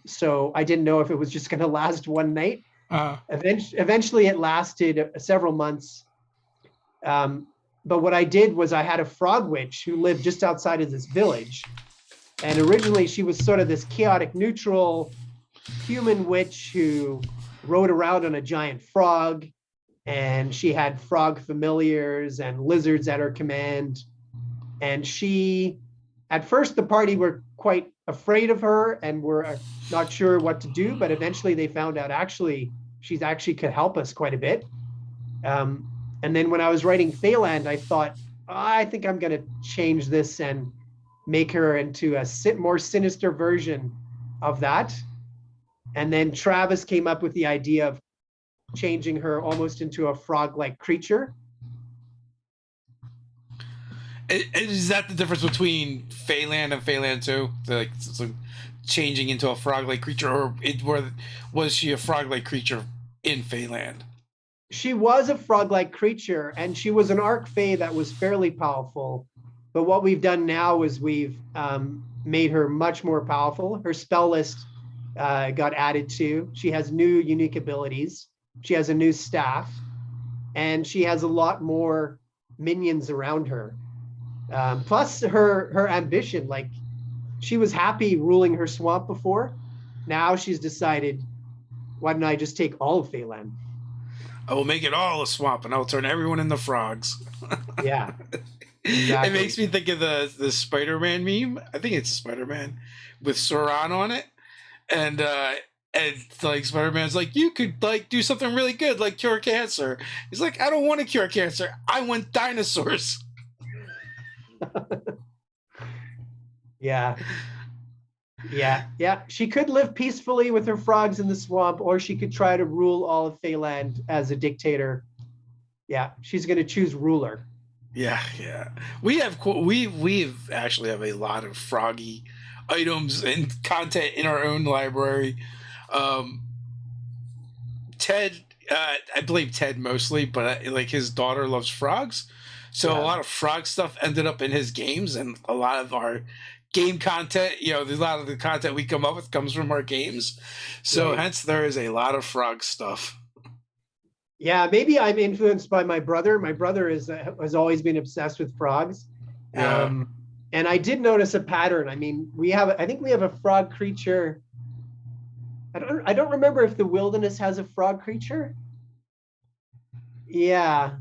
So I didn't know if it was just going to last one night. Eventually it lasted several months. But what I did was I had a frog witch who lived just outside of this village. And originally she was sort of this chaotic neutral human witch who rode around on a giant frog. And she had frog familiars and lizards at her command. And she, at first the party were quite afraid of her and were not sure what to do, but eventually they found out she's actually could help us quite a bit. And then when I was writing Feyland, I thought, I think I'm going to change this and make her into a more sinister version of that. And then Travis came up with the idea of changing her almost into a frog-like creature. Is that the difference between Feyland and Feyland 2? Like changing into a frog-like creature, or was she a frog-like creature in Feyland? She was a frog-like creature, and she was an arc fae that was fairly powerful. But what we've done now is we've made her much more powerful. Her spell list got added to. She has new unique abilities. She has a new staff, and she has a lot more minions around her. Plus her ambition, like she was happy ruling her swamp before. Now she's decided, why don't I just take all of Phelan? I will make it all a swamp, and I will turn everyone into frogs. Yeah, exactly. It makes me think of the Spider-Man meme. I think it's Spider-Man with Sauron on it, and like Spider-Man's like, you could like do something really good, like cure cancer. He's like, I don't want to cure cancer. I want dinosaurs. Yeah. She could live peacefully with her frogs in the swamp, or she could try to rule all of Feyland as a dictator. Yeah, she's going to choose ruler. Yeah. We actually have a lot of froggy items and content in our own library. Ted, I believe Ted mostly, but like his daughter loves frogs. So a lot of frog stuff ended up in his games, and a lot of our game content, there's a lot of the content we come up with comes from our games. So hence there is a lot of frog stuff. Yeah, maybe I'm influenced by my brother. My brother has always been obsessed with frogs. Yeah. And I did notice a pattern. I mean, I think we have a frog creature. I don't remember if the wilderness has a frog creature. Yeah.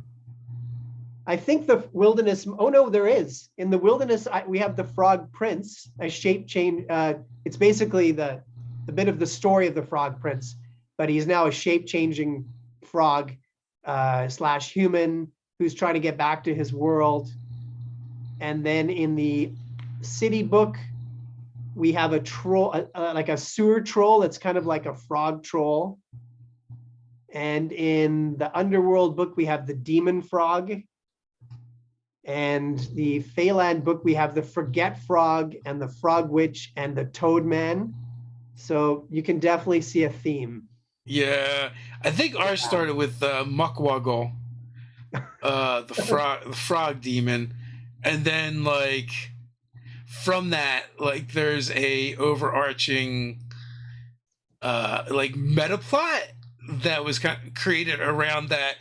I think the wilderness, oh no, there is. In the wilderness, we have the Frog Prince, a shape change. It's basically the bit of the story of the Frog Prince, but he's now a shape-changing frog / human who's trying to get back to his world. And then in the city book, we have a troll, like a sewer troll that's kind of like a frog troll. And in the underworld book, we have the demon frog. And the Feyland book, we have the Forget Frog and the Frog Witch and the Toad Man. So you can definitely see a theme. Yeah, I think ours started with Muckwuggle, the frog demon, and then like from that, like there's a overarching like meta plot that was kind of created around that,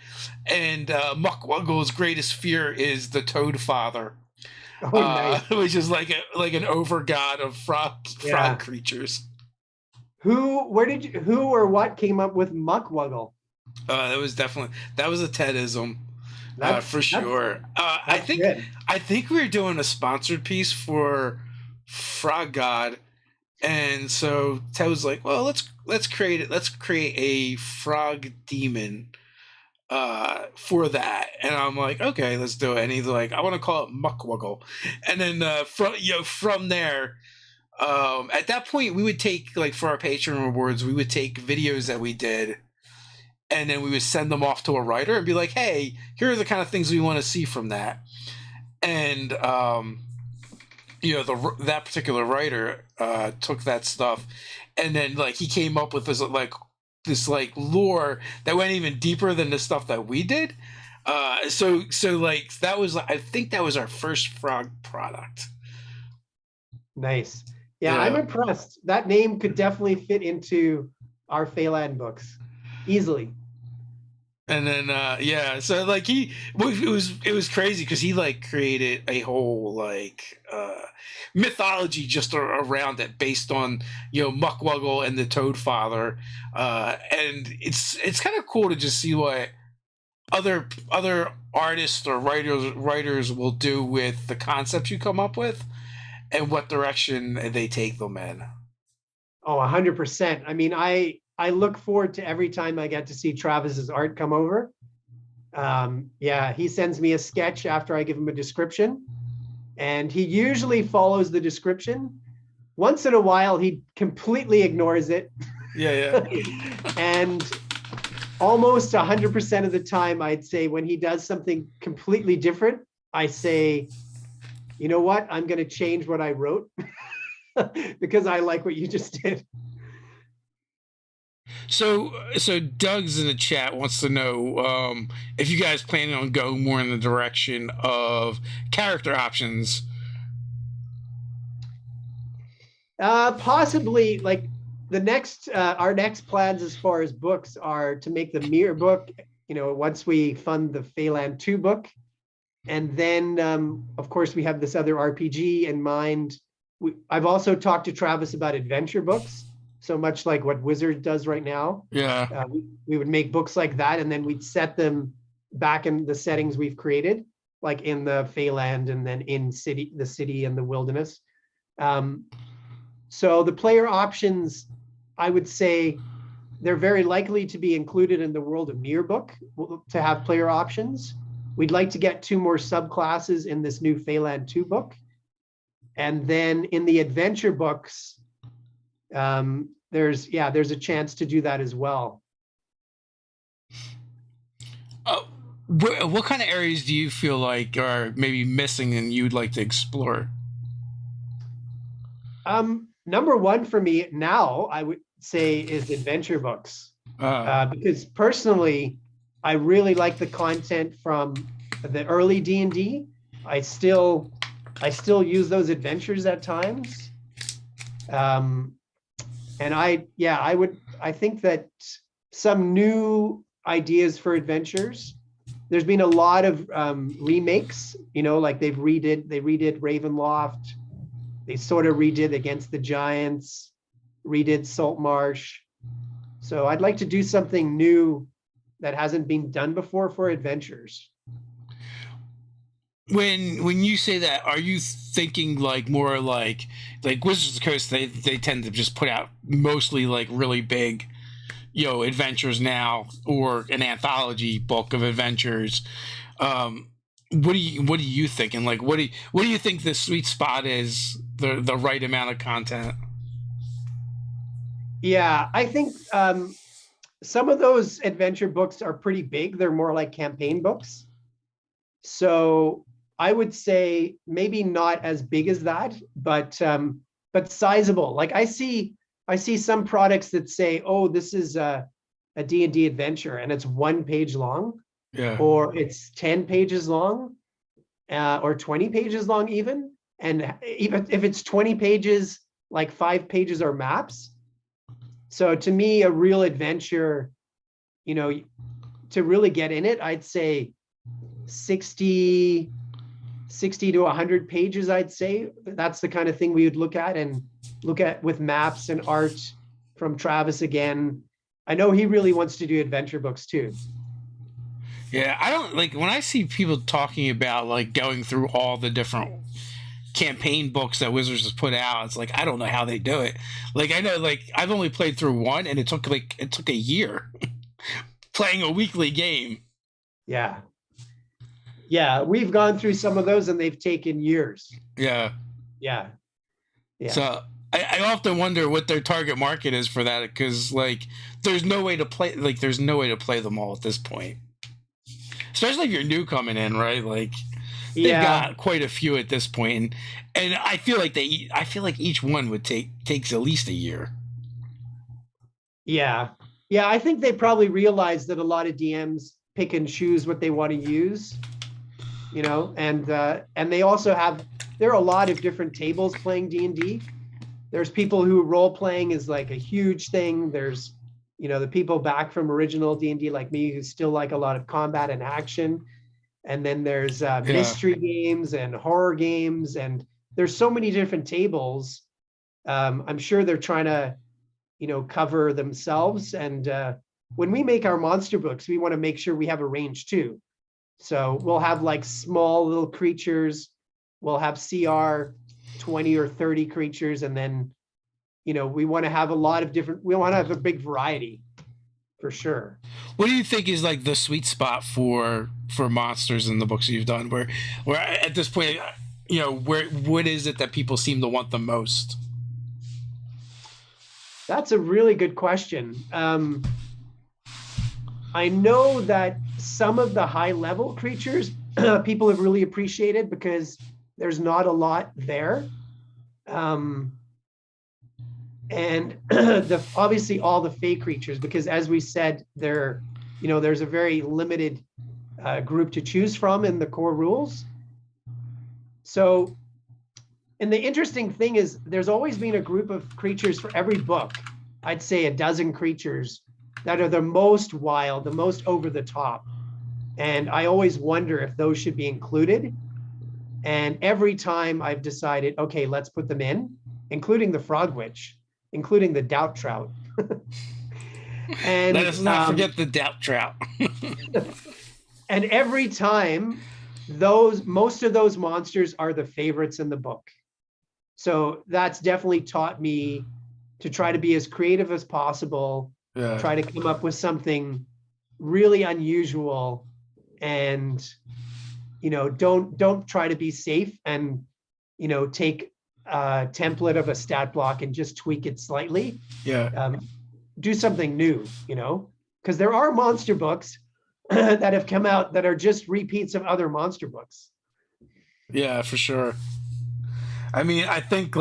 and Muckwaggle's greatest fear is the Toad Father, Oh, nice. which is like an over god of frog creatures. Who or what came up with Muckwuggle? That was a Tedism. For sure. I think good. I think we were doing a sponsored piece for Frog God, and so Ted was like, "Well, let's create a frog demon for that." And I'm like, "Okay, let's do it." And he's like, "I want to call it Muckwuggle." And then from there, at that point, we would take, like, for our Patreon rewards, we would take videos that we did, and then we would send them off to a writer and be like, "Hey, here are the kind of things we want to see from that." And that particular writer took that stuff, and then like he came up with this lore that went even deeper than the stuff that we did. So like that was, I think that was our first frog product. Nice. Yeah, I'm impressed. That name could definitely fit into our Phelan books easily. And then so like it was crazy because he like created a whole like mythology just around it based on Muckwuggle and the Toad Father, and it's kind of cool to just see what other artists or writers will do with the concepts you come up with and what direction they take them in. Oh, 100%. I mean, I look forward to every time I get to see Travis's art come over. He sends me a sketch after I give him a description, and he usually follows the description. Once in a while, he completely ignores it. Yeah. And almost 100% of the time, I'd say when he does something completely different, I say, you know what? I'm going to change what I wrote because I like what you just did. So Doug's in the chat wants to know if you guys planning on going more in the direction of character options. Possibly, like our next plans as far as books are to make the mirror book, once we fund the Phelan 2 book. And then, of course, we have this other RPG in mind. I've also talked to Travis about adventure books. So much like what Wizard does right now. Yeah. We would make books like that, and then we'd set them back in the settings we've created, like in the Feyland and then in the city and the wilderness. So the player options, I would say they're very likely to be included in the World of Mir book to have player options. We'd like to get 2 more subclasses in this new Phelan 2 book. And then in the adventure books, there's a chance to do that as well. What kind of areas do you feel like are maybe missing and you'd like to explore? Number one for me now, I would say, is adventure books. Because personally, I really like the content from the early D&D. I still use those adventures at times. And I think that some new ideas for adventures. There's been a lot of remakes, like they redid Ravenloft. They sort of redid Against the Giants, redid Saltmarsh. So I'd like to do something new that hasn't been done before for adventures. When you say that, are you thinking like more like Wizards of the Coast? They tend to just put out mostly like really big, adventures now, or an anthology book of adventures. What are you thinking? Like, what do you think the sweet spot is? The right amount of content. Yeah, I think some of those adventure books are pretty big. They're more like campaign books. So I would say maybe not as big as that, but sizable. Like I see some products that say, oh, this is a D&D adventure and it's 1 page long, Yeah. or it's 10 pages long, or 20 pages long even. And even if it's 20 pages, like 5 pages are maps. So to me, a real adventure, you know, to really get in it, I'd say 60 to 100 pages, I'd say. That's the kind of thing we would look at with maps and art from Travis again. I know he really wants to do adventure books too. Yeah, I don't like when I see people talking about like going through all the different campaign books that Wizards has put out. It's like, I don't know how they do it. Like, I know, like, I've only played through one and it took a year playing a weekly game. Yeah. Yeah, we've gone through some of those and they've taken years. Yeah. Yeah. Yeah. So I often wonder what their target market is for that, because like there's no way to play them all at this point. Especially if you're new coming in, right? Like they've got quite a few at this point, and I feel like each one would takes at least a year. Yeah. Yeah, I think they probably realize that a lot of DMs pick and choose what they want to use, you know, and they also there are a lot of different tables playing D&D. There's people who role playing is like a huge thing. There's, you know, the people back from original D&D like me who still like a lot of combat and action. And then there's mystery games and horror games, and there's so many different tables. I'm sure they're trying to, you know, cover themselves. And when we make our monster books, we want to make sure we have a range too. So we'll have like small little creatures. We'll have CR 20 or 30 creatures. And then, you know, we want to have we want to have a big variety for sure. What do you think is like the sweet spot for monsters in the books that you've done, where at this point, you know, what is it that people seem to want the most? That's a really good question. I know that some of the high level creatures people have really appreciated because there's not a lot there. And obviously all the Fey creatures, because as we said, there's a very limited group to choose from in the core rules. So, and the interesting thing is there's always been a group of creatures for every book. I'd say 12 creatures that are the most wild, the most over the top. And I always wonder if those should be included. And every time I've decided, okay, let's put them in, including the Frog Witch, including the Doubt Trout. And let us not forget the Doubt Trout. And every time, most of those monsters are the favorites in the book. So that's definitely taught me to try to be as creative as possible, try to come up with something really unusual, and, you know, don't try to be safe and, you know, take a template of a stat block and just tweak it slightly. Do something new, you know, because there are monster books that have come out that are just repeats of other monster books. Yeah, for sure. I mean, I think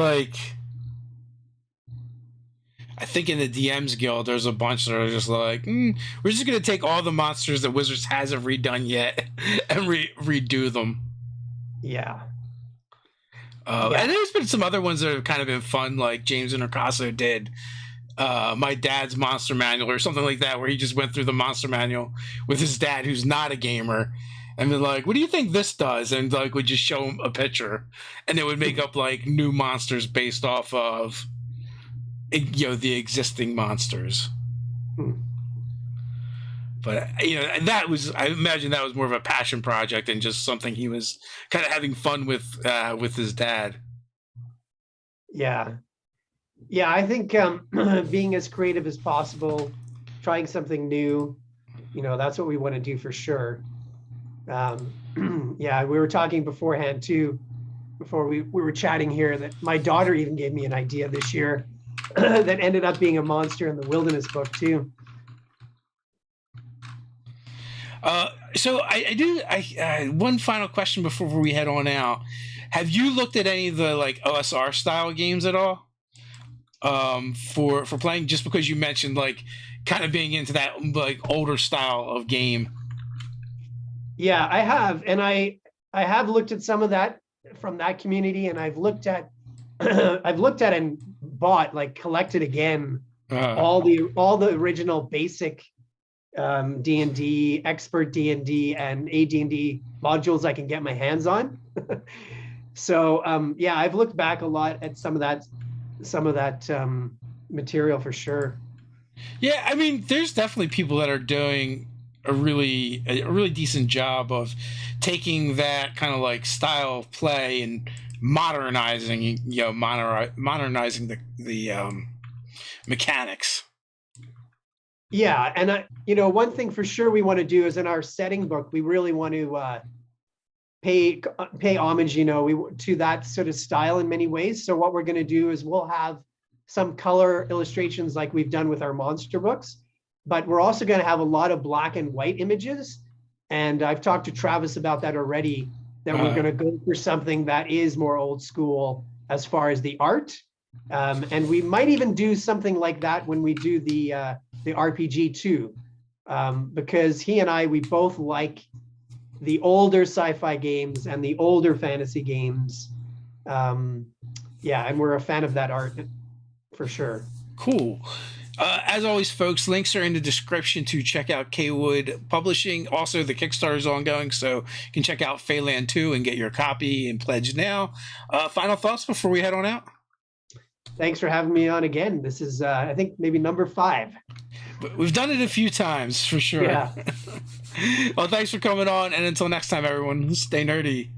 in the DMs Guild, there's a bunch that are just like, we're just going to take all the monsters that Wizards hasn't redone yet and redo them. Yeah. And there's been some other ones that have kind of been fun, like James Intercasso did My Dad's Monster Manual or something like that, where he just went through the monster manual with his dad, who's not a gamer, and been like, what do you think this does? And like would just show him a picture, and it would make up like new monsters based off of, you know, the existing monsters. But, you know, I imagine that was more of a passion project and just something he was kind of having fun with his dad. Yeah. Yeah, I think being as creative as possible, trying something new, you know, that's what we want to do for sure. Yeah, we were talking beforehand too, before we were chatting here, that my daughter even gave me an idea this year that ended up being a monster in the Wilderness book too. So one final question before we head on out. Have you looked at any of the like OSR style games at all? For playing, just because you mentioned like kind of being into that like older style of game. Yeah, I have, and I have looked at some of that from that community, and I've looked at I've looked at and bought, like collected again, all the original basic D&D, expert D&D, and AD&D modules I can get my hands on. So yeah, I've looked back a lot at some of that material for sure. Yeah, I mean, there's definitely people that are doing a really decent job of taking that kind of like style of play and modernizing modernizing the mechanics. Yeah, and one thing for sure we want to do is in our setting book, we really want to pay homage, to that sort of style in many ways. So what we're going to do is we'll have some color illustrations like we've done with our monster books, but we're also going to have a lot of black and white images. And I've talked to Travis about that already, that we're going to go for something that is more old school as far as the art. And we might even do something like that when we do the RPG too, because he and we both like the older sci-fi games and the older fantasy games. Yeah, and we're a fan of that art for sure. Cool. As always, folks, links are in the description to check out Cawood Publishing. Also, the Kickstarter is ongoing, so you can check out Phelan 2 and get your copy and pledge now. Final thoughts before we head on out? Thanks for having me on again. This is, I think, maybe number 5. We've done it a few times, for sure. Yeah. Well, thanks for coming on, and until next time, everyone, stay nerdy.